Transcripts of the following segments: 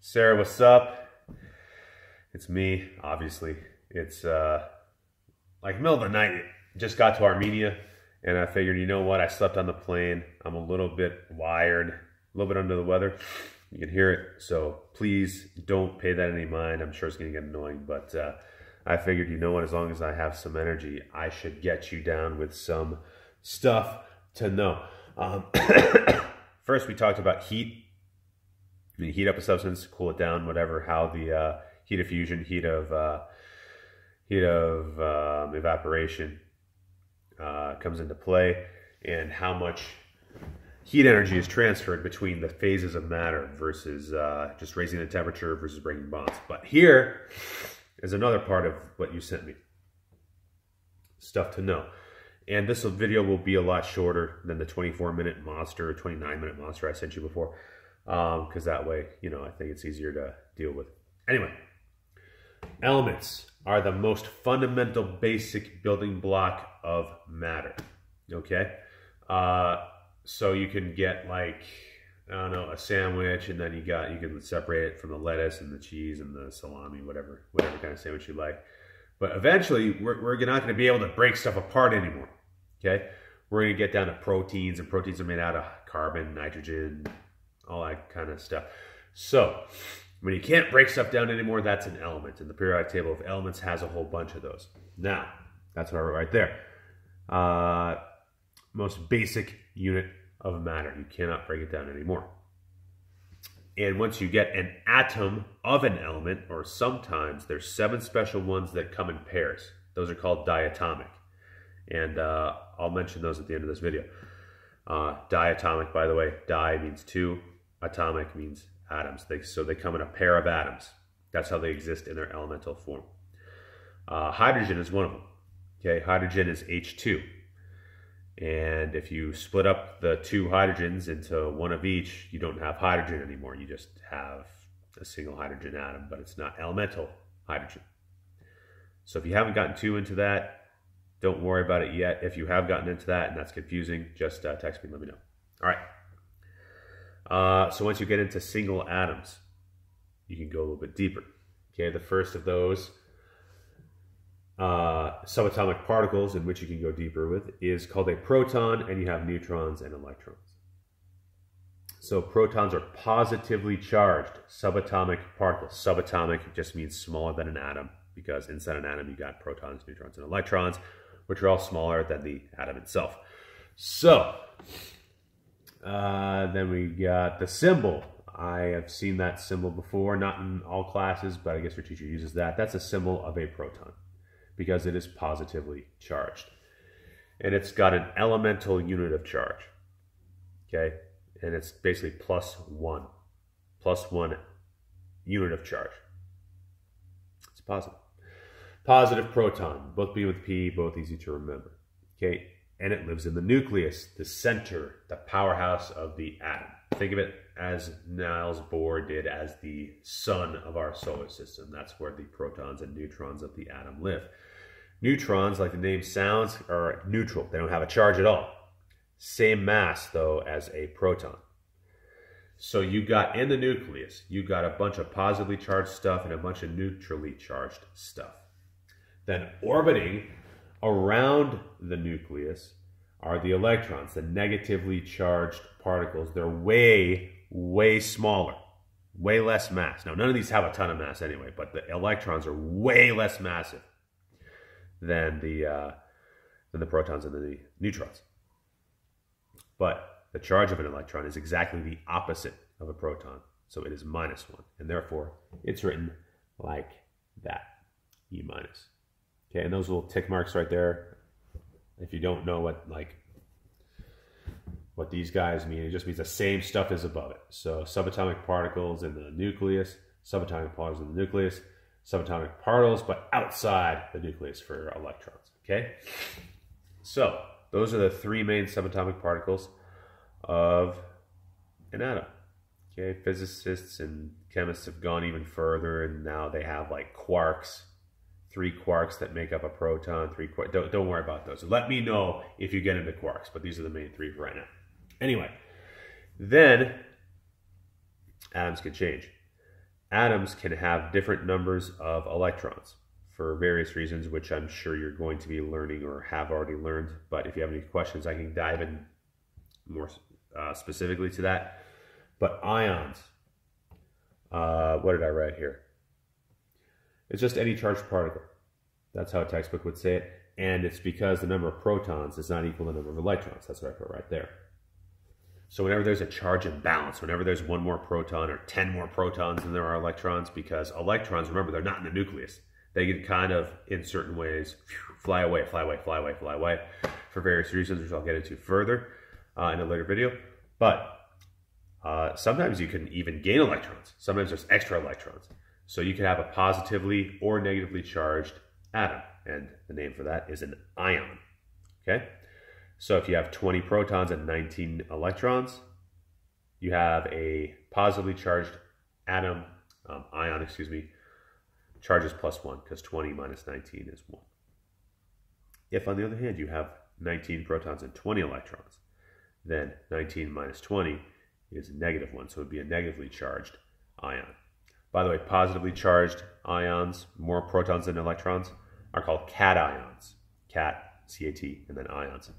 Sarah, what's up? It's me, obviously. It's like middle of the night. Just got to Armenia, and I figured, you know what? I slept on the plane. I'm a little bit wired, a little bit under the weather. You can hear it, so please don't pay that any mind. I'm sure it's going to get annoying, but I figured, you know what? As long as I have some energy, I should get you down with some stuff to know. First, we talked about heat. You heat up a substance, cool it down, whatever. How the heat of fusion, heat of evaporation comes into play, and how much heat energy is transferred between the phases of matter versus just raising the temperature versus breaking bonds. But here is another part of what you sent me. Stuff to know. And this video will be a lot shorter than the 24-minute monster or 29-minute monster I sent you before. Because that way, you know, I think it's easier to deal with. Anyway, elements are the most fundamental basic building block of matter. Okay? So you can get like, I don't know, a sandwich, and then you can separate it from the lettuce and the cheese and the salami, whatever kind of sandwich you like. But eventually, we're not going to be able to break stuff apart anymore. Okay? We're going to get down to proteins, and proteins are made out of carbon, nitrogen, all that kind of stuff. So when you can't break stuff down anymore, that's an element. And the periodic table of elements has a whole bunch of those. Now, that's what I wrote right there. Most basic unit of matter. You cannot break it down anymore. And once you get an atom of an element, or sometimes there's 7 special ones that come in pairs. Those are called diatomic. And I'll mention those at the end of this video. Diatomic, by the way, di means 2. Atomic means atoms. So they come in a pair of atoms. That's how they exist in their elemental form. Hydrogen is one of them. Okay, hydrogen is H2. And if you split up the 2 hydrogens into one of each, you don't have hydrogen anymore. You just have a single hydrogen atom, but it's not elemental hydrogen. So if you haven't gotten too into that, don't worry about it yet. If you have gotten into that and that's confusing, just text me and let me know. All right. So once you get into single atoms, you can go a little bit deeper. Okay, the first of those subatomic particles in which you can go deeper with is called a proton, and you have neutrons and electrons. So protons are positively charged subatomic particles. Subatomic just means smaller than an atom, because inside an atom you got protons, neutrons, and electrons, which are all smaller than the atom itself. So then we got the symbol. I have seen that symbol before, not in all classes, but I guess your teacher uses that. That's a symbol of a proton because it is positively charged. And it's got an elemental unit of charge. Okay? And it's basically plus 1 unit of charge. It's positive. Positive proton, both begin with P, both easy to remember. Okay? And it lives in the nucleus, the center, the powerhouse of the atom. Think of it as Niels Bohr did as the sun of our solar system. That's where the protons and neutrons of the atom live. Neutrons, like the name sounds, are neutral. They don't have a charge at all. Same mass, though, as a proton. So you got in the nucleus, you got a bunch of positively charged stuff and a bunch of neutrally charged stuff. Then orbiting around the nucleus are the electrons, the negatively charged particles. They're way, way smaller, way less mass. Now, none of these have a ton of mass anyway, but the electrons are way less massive than the protons and the neutrons. But the charge of an electron is exactly the opposite of a proton, so it is -1, and therefore it's written like that, E-. Okay, and those little tick marks right there, if you don't know what these guys mean, it just means the same stuff is above it. So subatomic particles in the nucleus, subatomic particles in the nucleus, subatomic particles, but outside the nucleus for electrons. Okay? So those are the 3 main subatomic particles of an atom. Okay, physicists and chemists have gone even further, and now they have like quarks. 3 quarks that make up a proton, 3 quarks. Don't worry about those. Let me know if you get into quarks, but these are the main 3 for right now. Anyway, then atoms can change. atoms can have different numbers of electrons for various reasons, which I'm sure you're going to be learning or have already learned. But if you have any questions, I can dive in more specifically to that. But ions, what did I write here? It's just any charged particle. That's how a textbook would say it. And it's because the number of protons is not equal to the number of electrons. That's what I put right there. So whenever there's a charge imbalance, whenever there's one more proton or 10 more protons than there are electrons, because electrons, remember, they're not in the nucleus. They can kind of, in certain ways, fly away for various reasons, which I'll get into further in a later video. But sometimes you can even gain electrons. Sometimes there's extra electrons. So you can have a positively or negatively charged atom, and the name for that is an ion, okay? So if you have 20 protons and 19 electrons, you have a positively charged atom, ion, charge is +1 because 20 minus 19 is 1. If, on the other hand, you have 19 protons and 20 electrons, then 19 minus 20 is -1, so it would be a negatively charged ion. By the way, positively charged ions, more protons than electrons, are called cations. Cat, C-A-T, and then ions.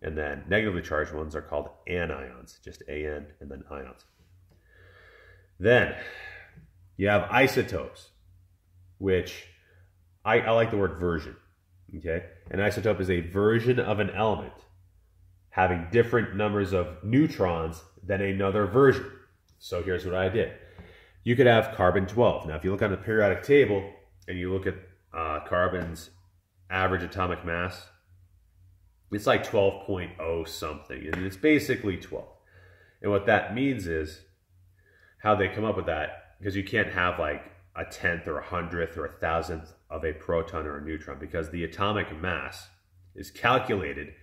And then negatively charged ones are called anions, just A-N and then ions. Then you have isotopes, which I like the word version, okay? An isotope is a version of an element having different numbers of neutrons than another version. So here's what I did. You could have carbon-12. Now, if you look on the periodic table and you look at carbon's average atomic mass, it's like 12.0 something, and it's basically 12. And what that means is how they come up with that, because you can't have like a 10th or a 100th or a 1,000th of a proton or a neutron, because the atomic mass is calculated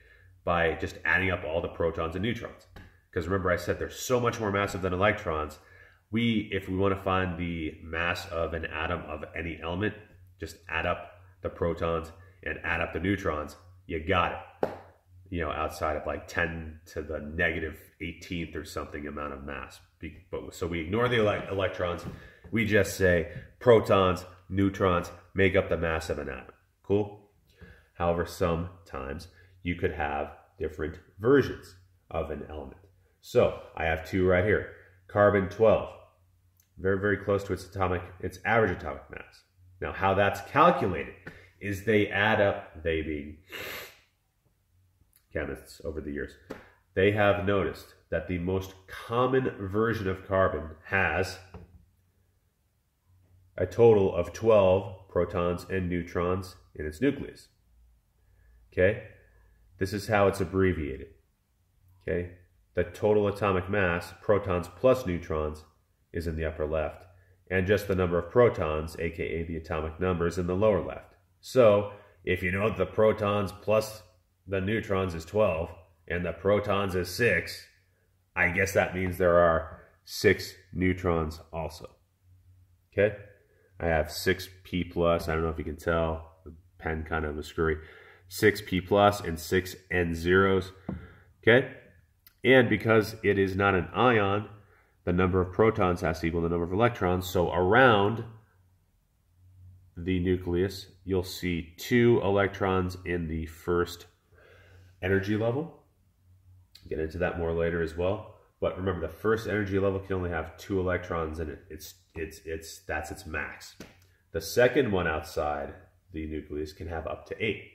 by just adding up all the protons and neutrons. Because remember, I said they're so much more massive than electrons. If we want to find the mass of an atom of any element, just add up the protons and add up the neutrons. You got it. You know, outside of like 10 to the -18th or something amount of mass. So we ignore the electrons. We just say protons, neutrons make up the mass of an atom. Cool? However, sometimes you could have different versions of an element. So I have two right here. Carbon-12, very, very close to its average atomic mass. Now, how that's calculated is they add up, they being chemists over the years, they have noticed that the most common version of carbon has a total of 12 protons and neutrons in its nucleus. Okay? This is how it's abbreviated. Okay? The total atomic mass, protons plus neutrons, is in the upper left, and just the number of protons, aka the atomic number, is in the lower left. So, if you know that the protons plus the neutrons is 12, and the protons is 6, I guess that means there are 6 neutrons also. Okay? I have 6p plus, I don't know if you can tell, the pen kind of was screwy, 6p plus and 6 n zeros. Okay? And because it is not an ion, the number of protons has to equal the number of electrons. So around the nucleus, you'll see 2 electrons in the first energy level. I'll get into that more later as well. But remember, the first energy level can only have 2 electrons in it. That's its max. The second one outside the nucleus can have up to 8.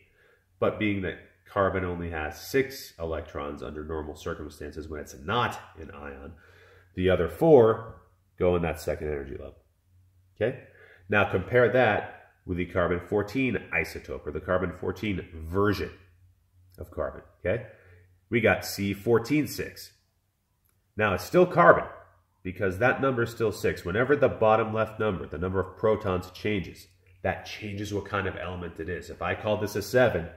But being that carbon only has 6 electrons under normal circumstances when it's not an ion, the other 4 go in that second energy level. Okay? Now compare that with the carbon-14 isotope, or the carbon-14 version of carbon. Okay? We got C14-6. Now it's still carbon, because that number is still 6. Whenever the bottom left number, the number of protons, changes, that changes what kind of element it is. If I call this a 7,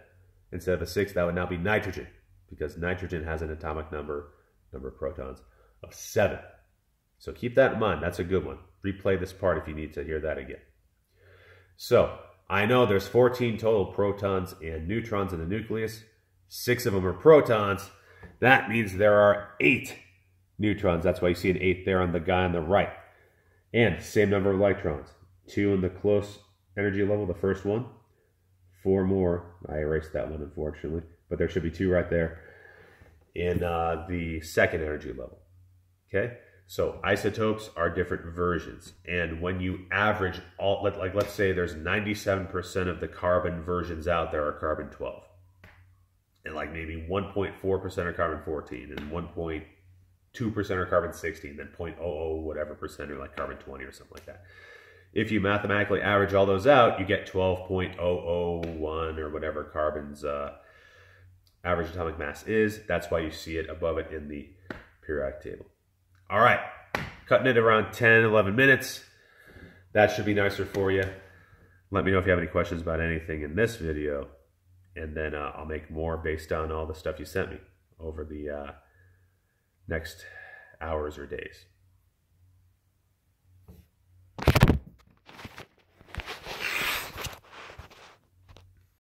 instead of a 6, that would now be nitrogen, because nitrogen has an atomic number of protons, of 7. So keep that in mind. That's a good one. Replay this part if you need to hear that again. So I know there's 14 total protons and neutrons in the nucleus. 6 of them are protons. That means there are 8 neutrons. That's why you see an 8 there on the guy on the right. And same number of electrons. 2 in the close energy level, the first one. 4 more. I erased that one, unfortunately. But there should be 2 right there in the second energy level. Okay? So isotopes are different versions. And when you average all, like let's say there's 97% of the carbon versions out there are carbon-12. And like maybe 1.4% are carbon-14 and 1.2% are carbon-16, then 0.00 whatever percent are like carbon-20 or something like that. If you mathematically average all those out, you get 12.001 or whatever carbon's average atomic mass is. That's why you see it above it in the periodic table. All right, cutting it around 10, 11 minutes. That should be nicer for you. Let me know if you have any questions about anything in this video, and then I'll make more based on all the stuff you sent me over the next hours or days.